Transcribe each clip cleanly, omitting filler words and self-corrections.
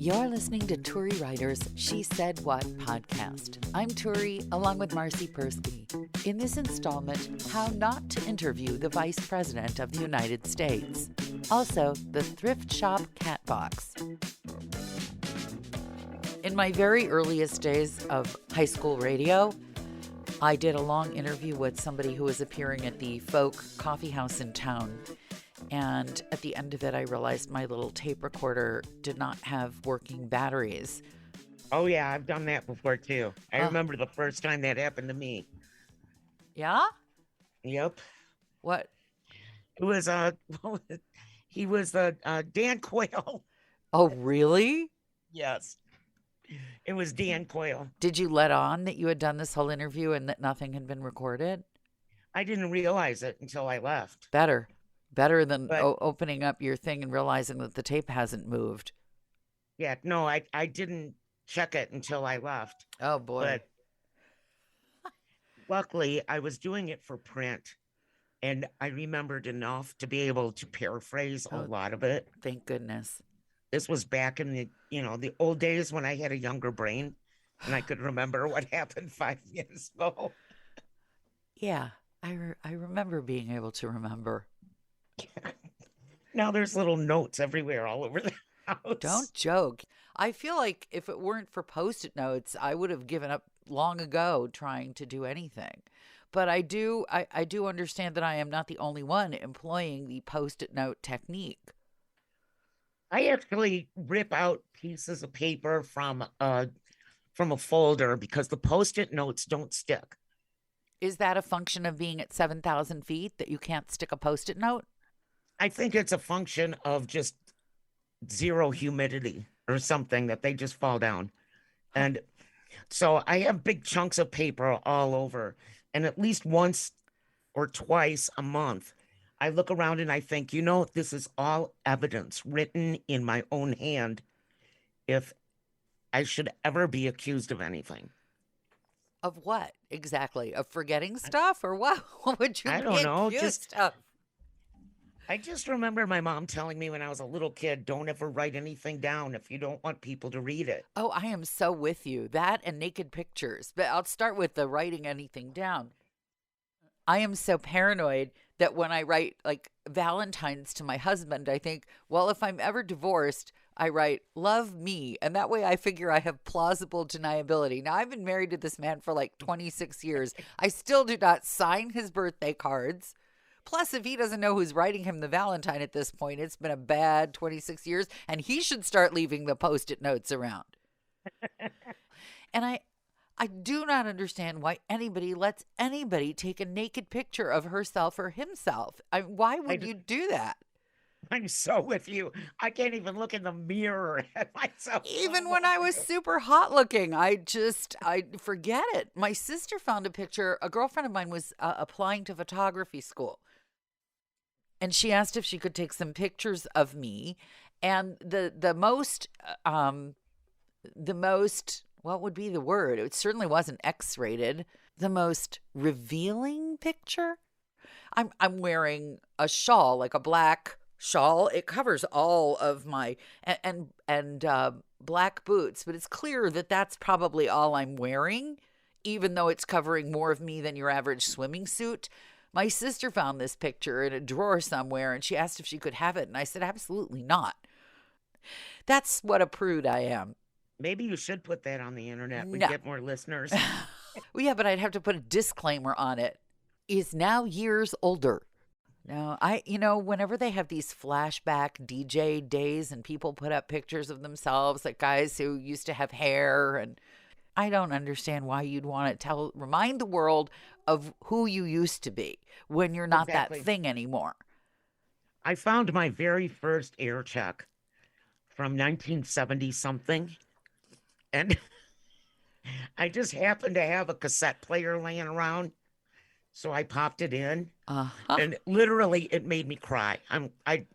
You're listening to Turi Ryder's She Said What podcast. I'm Turi, along with Marci Persky. In this installment, how not to interview the Vice President of the United States. Also, the thrift shop cat box. In my very earliest days of high school radio, I did a long interview with somebody who was appearing at the folk coffee house in town. And at the end of it, I realized my little tape recorder did not have working batteries. Oh, yeah, I've done that before, too. I remember the first time that happened to me. Yeah? Yep. What? It was, he was Dan Quayle. Oh, really? Yes. It was Dan Quayle. Did you let on that you had done this whole interview and that nothing had been recorded? I didn't realize it until I left. Better than opening up your thing and realizing that the tape hasn't moved. Yeah, no, I didn't check it until I left. Oh, boy. But luckily, I was doing it for print, and I remembered enough to be able to paraphrase a lot of it. Thank goodness. This was back in the old days when I had a younger brain, and I could remember what happened 5 years ago. Yeah, I remember being able to remember. Now there's little notes everywhere all over the house. Don't joke. I feel like if it weren't for Post-it notes, I would have given up long ago trying to do anything. But I do understand that I am not the only one employing the Post-it note technique. I actually rip out pieces of paper from a folder because the Post-it notes don't stick. Is that a function of being at 7,000 feet that you can't stick a Post-it note? I think it's a function of just zero humidity or something that they just fall down. And so I have big chunks of paper all over. And at least once or twice a month, I look around and I think, this is all evidence written in my own hand if I should ever be accused of anything. Of what exactly? Of forgetting stuff or what? What would you I don't know. Accused of? I just remember my mom telling me when I was a little kid, don't ever write anything down if you don't want people to read it. Oh, I am so with you. That and naked pictures. But I'll start with the writing anything down. I am so paranoid that when I write like Valentine's to my husband, I think, well, if I'm ever divorced, I write, love me. And that way I figure I have plausible deniability. Now, I've been married to this man for like 26 years. I still do not sign his birthday cards. Plus, if he doesn't know who's writing him the Valentine at this point, it's been a bad 26 years, and he should start leaving the Post-it notes around. And I do not understand why anybody lets anybody take a naked picture of herself or himself. Why would you do that? I'm so with you. I can't even look in the mirror at myself. Even when I was super hot looking, I forget it. My sister found a picture. A girlfriend of mine was applying to photography school. And she asked if she could take some pictures of me. And the most, what would be the word? It certainly wasn't X-rated. The most revealing picture. I'm wearing a shawl, like a black shawl. It covers all of my and black boots, but it's clear that that's probably all I'm wearing, even though it's covering more of me than your average swimming suit. My sister found this picture in a drawer somewhere, and she asked if she could have it, and I said, absolutely not. That's what a prude I am. Maybe you should put that on the internet. We'd get more listeners. Well, yeah, but I'd have to put a disclaimer on it. Is now years older. Now, whenever they have these flashback DJ days and people put up pictures of themselves, like guys who used to have hair, and I don't understand why you'd want to remind the world of who you used to be when you're not that thing anymore. I found my very first air check from 1970 something, and I just happened to have a cassette player laying around, so I popped it in, and literally it made me cry. I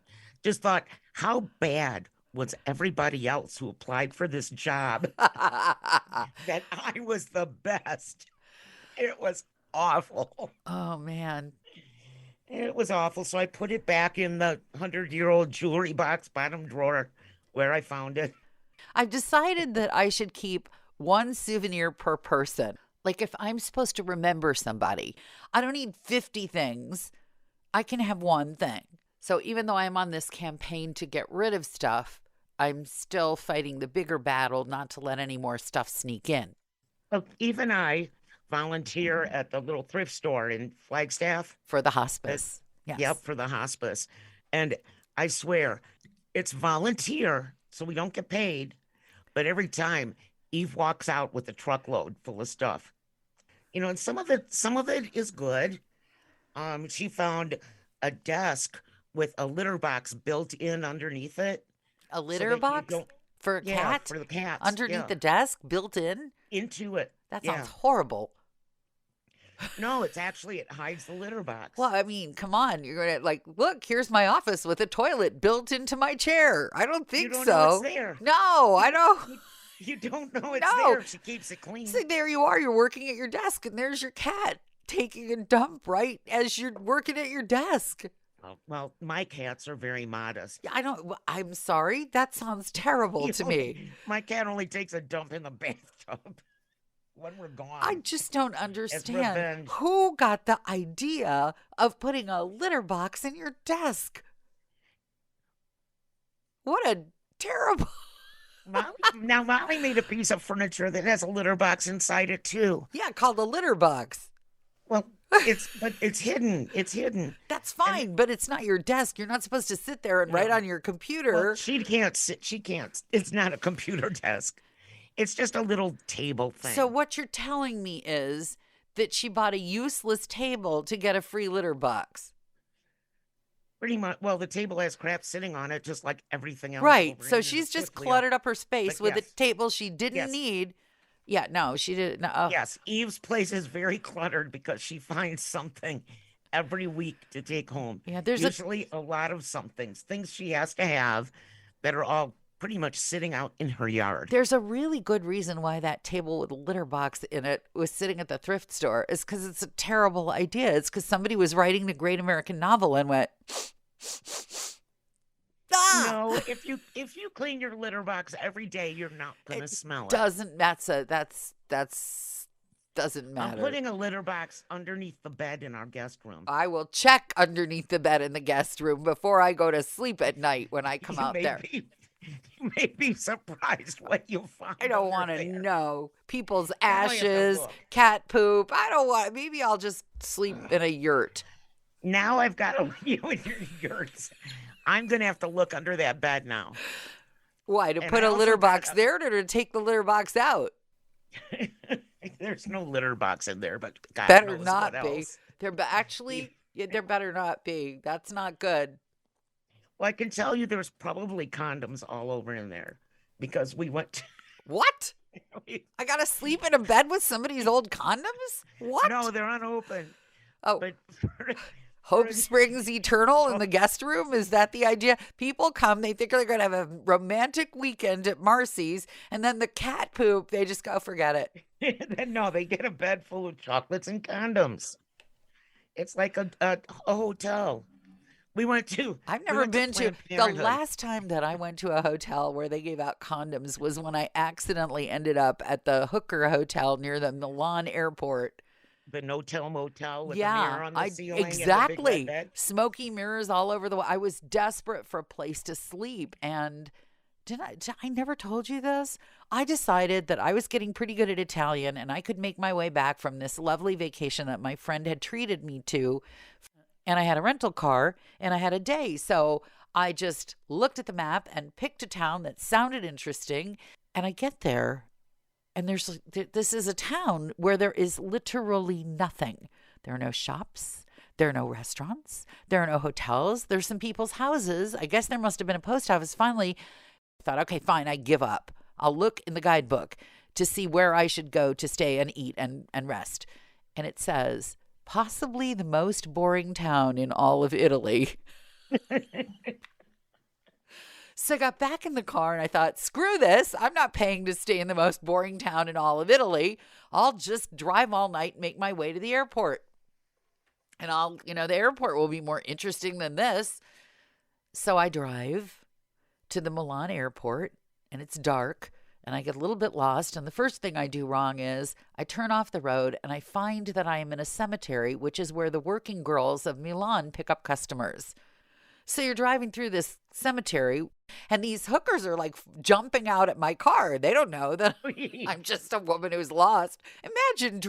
just thought, how bad was everybody else who applied for this job that I was the best? It was awful. Oh, man. It was awful. So I put it back in the 100-year-old jewelry box bottom drawer where I found it. I've decided that I should keep one souvenir per person. Like if I'm supposed to remember somebody, I don't need 50 things. I can have one thing. So even though I'm on this campaign to get rid of stuff, I'm still fighting the bigger battle not to let any more stuff sneak in. Well, even I volunteer at the little thrift store in Flagstaff. For the hospice. Yes. Yep, for the hospice. And I swear, it's volunteer, so we don't get paid. But every time Eve walks out with a truckload full of stuff, and some of it is good. She found a desk with a litter box built in underneath it. A litter box for a cat? For the cats. Underneath the desk, built in? Into it. That sounds horrible. No, it hides the litter box. Well, I mean, come on. You're going to look, here's my office with a toilet built into my chair. I don't think you don't so. know it's there. No, I don't. You don't know it's there. She keeps it clean. So there you are. You're working at your desk, and there's your cat taking a dump right as you're working at your desk. Oh, well, my cats are very modest. I'm sorry. That sounds terrible to me. My cat only takes a dump in the bathtub when we're gone. I just don't understand who got the idea of putting a litter box in your desk. What a terrible... Molly made a piece of furniture that has a litter box inside it too. Yeah, called a litter box. Well, it's hidden. It's hidden. That's fine, but it's not your desk. You're not supposed to sit there and write on your computer. Well, she can't sit. She can't. It's not a computer desk. It's just a little table thing. So what you're telling me is that she bought a useless table to get a free litter box. Pretty much. Well, the table has crap sitting on it, just like everything else. Right. So she's just cluttered up her space with a table she didn't need. Yeah, no, she didn't. No. Yes, Eve's place is very cluttered because she finds something every week to take home. Yeah, there's usually a lot of things she has to have that are all pretty much sitting out in her yard. There's a really good reason why that table with a litter box in it was sitting at the thrift store. Is because it's a terrible idea. It's because somebody was writing the great American novel and went... No, if you clean your litter box every day, you're not gonna smell it. Doesn't matter. I'm putting a litter box underneath the bed in our guest room. I will check underneath the bed in the guest room before I go to sleep at night when I come out there. You may be surprised what you'll find. I don't want to know people's ashes, cat poop. I don't want. Maybe I'll just sleep in a yurt. Now I've got you in your yurts. I'm going to have to look under that bed now. Why? To put a litter box there or to take the litter box out? There's no litter box in there, but God better knows not what be. else. There better not be. That's not good. Well, I can tell you there's probably condoms all over in there because we went to... What? I got to sleep in a bed with somebody's old condoms? What? No, they're unopened. Oh. But Hope springs eternal in the guest room? Is that the idea? People come, they think they're going to have a romantic weekend at Marci's, and then the cat poop, they just go, forget it. No, they get a bed full of chocolates and condoms. It's like a hotel. I've never been to the last time that I went to a hotel where they gave out condoms was when I accidentally ended up at the Hooker Hotel near the Milan airport. The no-tell motel with a mirror on the ceiling. Exactly. And a big red bed. Smoky mirrors all over the... I was desperate for a place to sleep. And I never told you this? I decided that I was getting pretty good at Italian and I could make my way back from this lovely vacation that my friend had treated me to. And I had a rental car and I had a day. So I just looked at the map and picked a town that sounded interesting. And I get there. And this is a town where there is literally nothing. There are no shops. There are no restaurants. There are no hotels. There's some people's houses. I guess there must have been a post office. Finally, I thought, okay, fine, I give up. I'll look in the guidebook to see where I should go to stay and eat and rest. And it says, possibly the most boring town in all of Italy. So I got back in the car and I thought, screw this. I'm not paying to stay in the most boring town in all of Italy. I'll just drive all night and make my way to the airport. And the airport will be more interesting than this. So I drive to the Milan airport and it's dark and I get a little bit lost. And the first thing I do wrong is I turn off the road and I find that I am in a cemetery, which is where the working girls of Milan pick up customers. So you're driving through this cemetery and these hookers are like jumping out at my car. They don't know that I'm just a woman who's lost. Imagine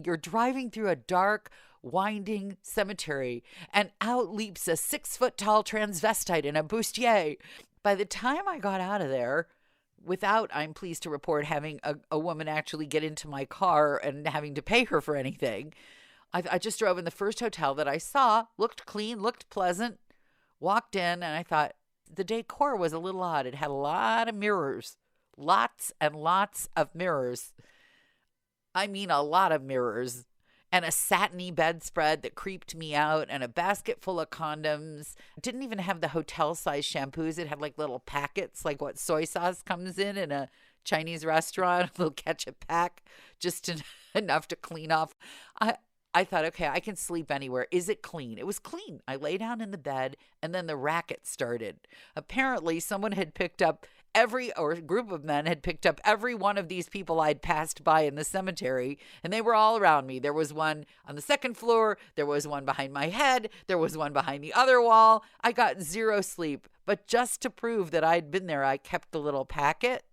you're driving through a dark, winding cemetery and out leaps a 6-foot tall transvestite in a bustier. By the time I got out of there, without, I'm pleased to report, having a woman actually get into my car and having to pay her for anything, I just drove in the first hotel that I saw, looked clean, looked pleasant, walked in, and I thought the decor was a little odd. It had a lot of mirrors, lots and lots of mirrors. I mean, a lot of mirrors. And a satiny bedspread that creeped me out, and a basket full of condoms. It didn't even have the hotel-size shampoos. It had like little packets, like what soy sauce comes in a Chinese restaurant, a little ketchup pack, just enough to clean off. I thought, okay, I can sleep anywhere. Is it clean? It was clean. I lay down in the bed, and then the racket started. Apparently, someone had picked up a group of men had picked up every one of these people I'd passed by in the cemetery, and they were all around me. There was one on the second floor. There was one behind my head. There was one behind the other wall. I got zero sleep, but just to prove that I'd been there, I kept the little packet.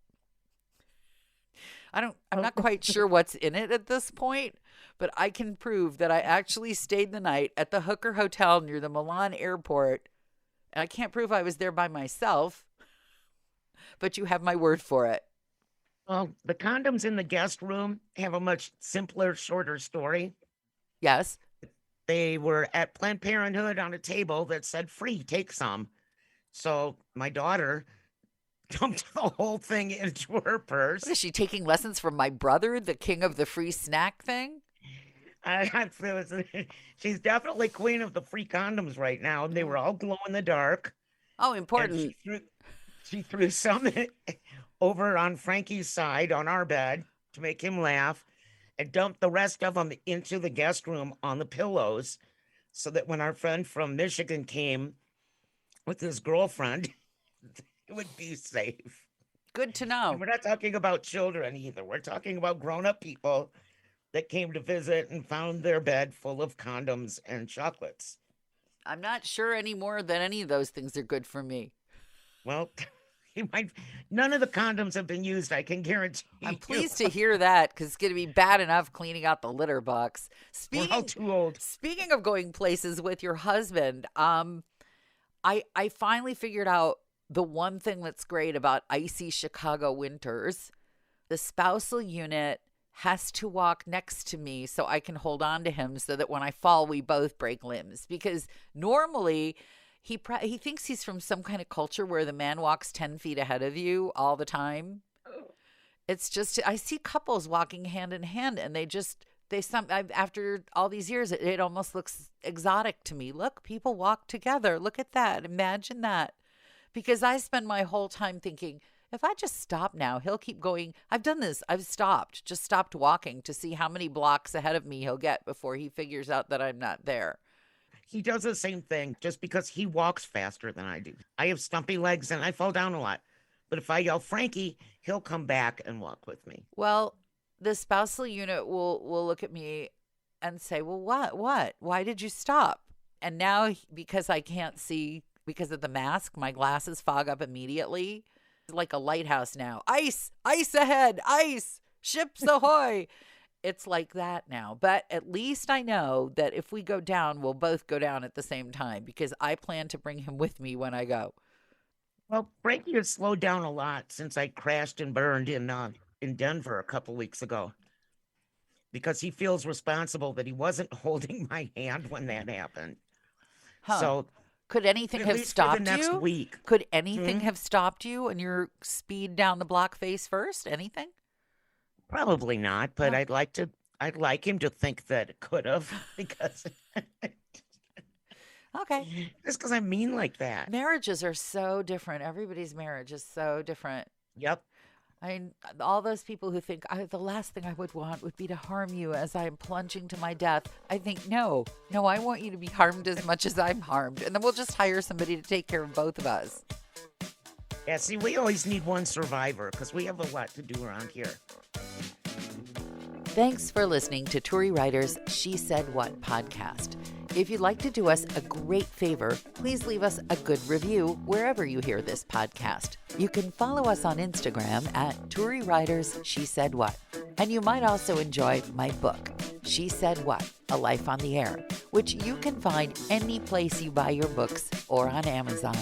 I'm not quite sure what's in it at this point, but I can prove that I actually stayed the night at the Hooker Hotel near the Milan airport. And I can't prove I was there by myself, but you have my word for it. Well, the condoms in the guest room have a much simpler, shorter story. Yes. They were at Planned Parenthood on a table that said free, take some. So my daughter dumped the whole thing into her purse. What, is she taking lessons from my brother, the king of the free snack thing? She's definitely queen of the free condoms right now. They were all glow in the dark. Oh, important. She threw some over on Frankie's side on our bed to make him laugh, and dumped the rest of them into the guest room on the pillows, so that when our friend from Michigan came with his girlfriend, it would be safe. Good to know. And we're not talking about children either. We're talking about grown-up people that came to visit and found their bed full of condoms and chocolates. I'm not sure anymore that any of those things are good for me. Well, none of the condoms have been used, I can guarantee. I'm pleased to hear that, because it's going to be bad enough cleaning out the litter box. We're all too old. Speaking of going places with your husband, I finally figured out the one thing that's great about icy Chicago winters. The spousal unit has to walk next to me so I can hold on to him, so that when I fall, we both break limbs. Because normally he thinks he's from some kind of culture where the man walks 10 feet ahead of you all the time. It's just, I see couples walking hand in hand, and after all these years, it almost looks exotic to me. Look, people walk together. Look at that. Imagine that. Because I spend my whole time thinking, if I just stop now, he'll keep going. I've done this. I've just stopped walking to see how many blocks ahead of me he'll get before he figures out that I'm not there. He does the same thing just because he walks faster than I do. I have stumpy legs and I fall down a lot. But if I yell Frankie, he'll come back and walk with me. Well, the spousal unit will look at me and say, well, what? Why did you stop? And now, because I can't see because of the mask, my glasses fog up immediately. It's like a lighthouse now. Ice ahead, ice, ships ahoy. It's like that now. But at least I know that if we go down, we'll both go down at the same time, because I plan to bring him with me when I go. Well, Frankie has slowed down a lot since I crashed and burned in Denver a couple weeks ago, because he feels responsible that he wasn't holding my hand when that happened. Huh. So could anything have stopped next you? Week. Could anything have stopped you in your speed down the block face first? Anything? Probably not, but I'd like him to think that it could have, because okay. Just because I'm mean like that. Marriages are so different. Everybody's marriage is so different. Yep. I mean, all those people who think the last thing I would want would be to harm you as I'm plunging to my death. I think, no, I want you to be harmed as much as I'm harmed. And then we'll just hire somebody to take care of both of us. Yeah, see, we always need one survivor because we have a lot to do around here. Thanks for listening to Turi Ryder's She Said What podcast. If you'd like to do us a great favor, please leave us a good review wherever you hear this podcast. You can follow us on Instagram at Turi Ryder's She Said What. And you might also enjoy my book, She Said What? A Life on the Air, which you can find any place you buy your books or on Amazon.